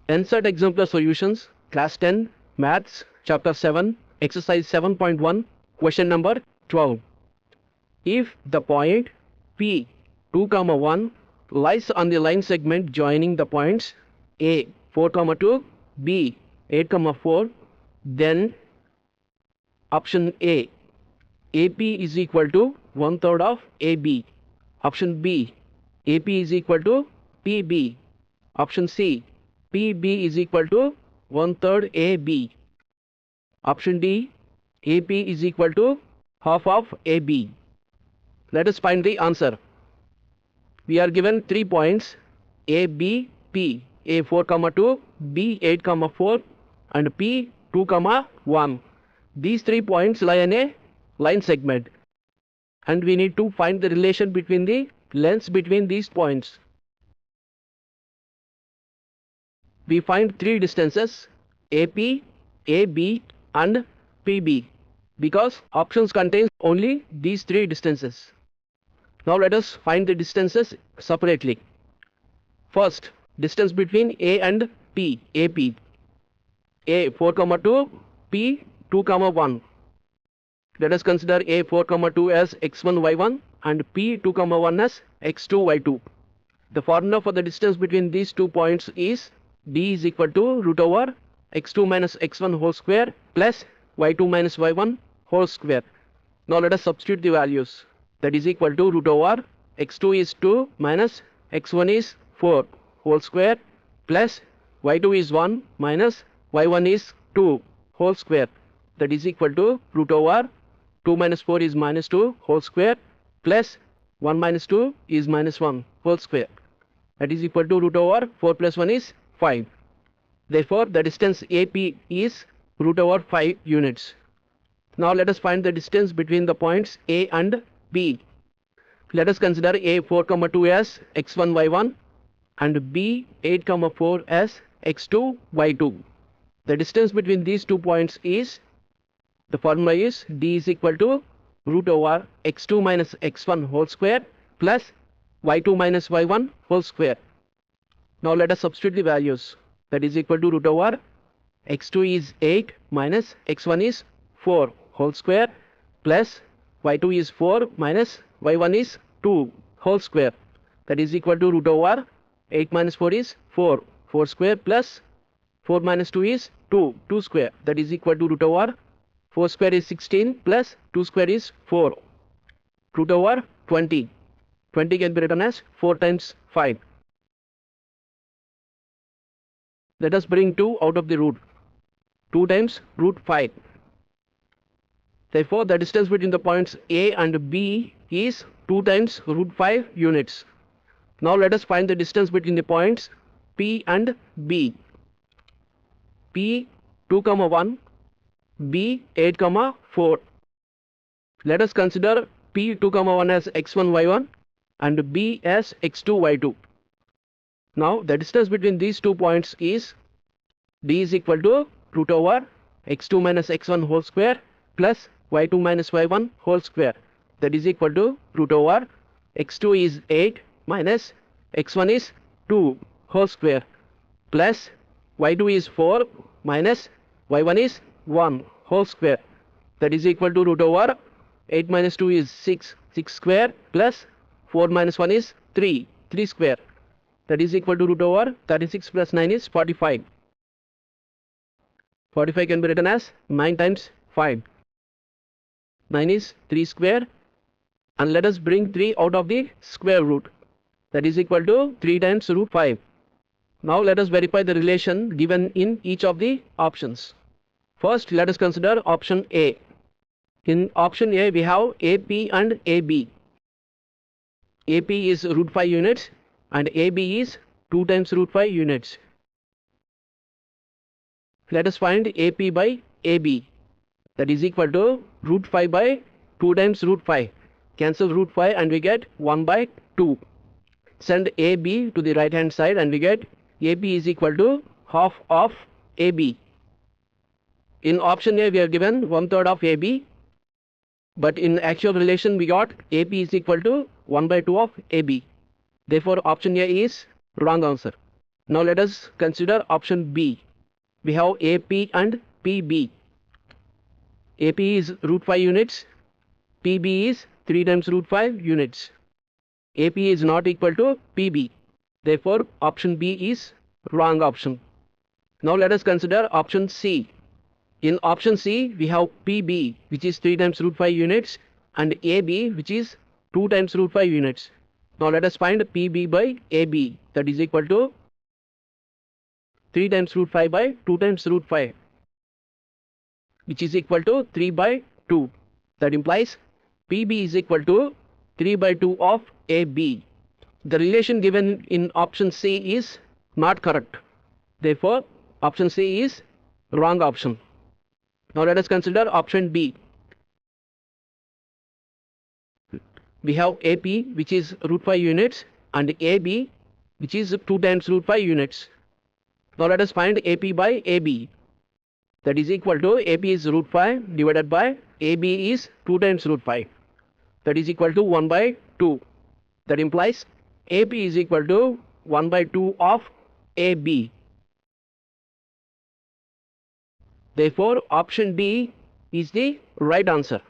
NCERT Exemplar Solutions, Class 10, Maths, Chapter 7, Exercise 7.1, Question number 12. If the point P 2, 1 lies on the line segment joining the points A 4, 2, B 8, 4, then option A, AP is equal to 1/3 of AB. Option B, AP is equal to PB. Option C, PB is equal to 1/3 AB. Option D, AP is equal to half of AB. Let us find the answer. We are given 3 points A, B, P. A 4, 2, B 8, 4 and P 2, 1. These 3 points lie in a line segment and we need to find the relation between the lengths between these points. We find 3 distances AP, AB and PB because options contain only these 3 distances. Now let us find the distances separately. First, distance between A and P, AP. A 4, 2, P 2, 1. Let us consider A 4, 2 as x1, y1 and P 2, 1 as x2, y2. The formula for the distance between these 2 points is D is equal to root over x2 minus x1 whole square plus y2 minus y1 whole square. Now let us substitute the values. That is equal to root over x2 is 2 minus x1 is 4 whole square plus y2 is 1 minus y1 is 2 whole square. That is equal to root over 2 minus 4 is minus 2 whole square plus 1 minus 2 is minus 1 whole square. That is equal to root over 4 plus 1 is 5. Therefore, the distance AP is root over 5 units. Now let us find the distance between the points A and B. Let us consider A 4, 2 as x1, y1 and B 8, 4 as x2, y2. The distance between these 2 points is, the formula is D is equal to root over x2 minus x1 whole square plus y2 minus y1 whole square. Now let us substitute the values. That is equal to root over x2 is 8 minus x1 is 4 whole square plus y2 is 4 minus y1 is 2 whole square. That is equal to root over 8 minus 4 is 4 square plus 4 minus 2 is 2 square. That is equal to root over 4 square is 16 plus 2 square is 4. Root over 20. 20 can be written as 4 times 5. Let us bring 2 out of the root. 2 times root 5. Therefore, the distance between the points A and B is 2 times root 5 units. Now let us find the distance between the points P and B. P 2, 1, B 8, 4. Let us consider P 2, 1 as x1, y1 and B as x2, y2. Now the distance between these 2 points is D is equal to root over x2 minus x1 whole square plus y2 minus y1 whole square. That is equal to root over x2 is 8 minus x1 is 2 whole square plus y2 is 4 minus y1 is 1 whole square. That is equal to root over 8 minus 2 is 6 square plus 4 minus 1 is 3 square. That is equal to root over 36 plus 9 is 45. 45 can be written as 9 times 5. 9 is 3 square and let us bring 3 out of the square root. That is equal to 3 times root 5. Now let us verify the relation given in each of the options. First, let us consider option A. In option A, we have AP and AB. AP is root 5 units and AB is 2 times root 5 units. Let us find AP by AB. That is equal to root 5 by 2 times root 5. Cancel root 5 and we get 1 by 2. Send AB to the right hand side and we get AP is equal to half of AB. In option A, we are given 1/3 of AB. But in actual relation, we got AP is equal to 1 by 2 of AB. Therefore, option A is wrong answer. Now let us consider option B. We have AP and PB. AP is root 5 units. PB is 3 times root 5 units. AP is not equal to PB. Therefore, option B is wrong option. Now let us consider option C. In option C, we have PB, which is 3 times root 5 units, and AB, which is 2 times root 5 units. Now let us find PB by AB, that is equal to 3 times root 5 by 2 times root 5, which is equal to 3 by 2. That implies PB is equal to 3 by 2 of AB. The relation given in option C is not correct. Therefore, option C is wrong option. Now let us consider option B. We have AP, which is root 5 units, and AB, which is 2 times root 5 units. Now let us find AP by AB. That is equal to AP is root 5 divided by AB is 2 times root 5. That is equal to 1 by 2. That implies AP is equal to 1 by 2 of AB. Therefore, option D is the right answer.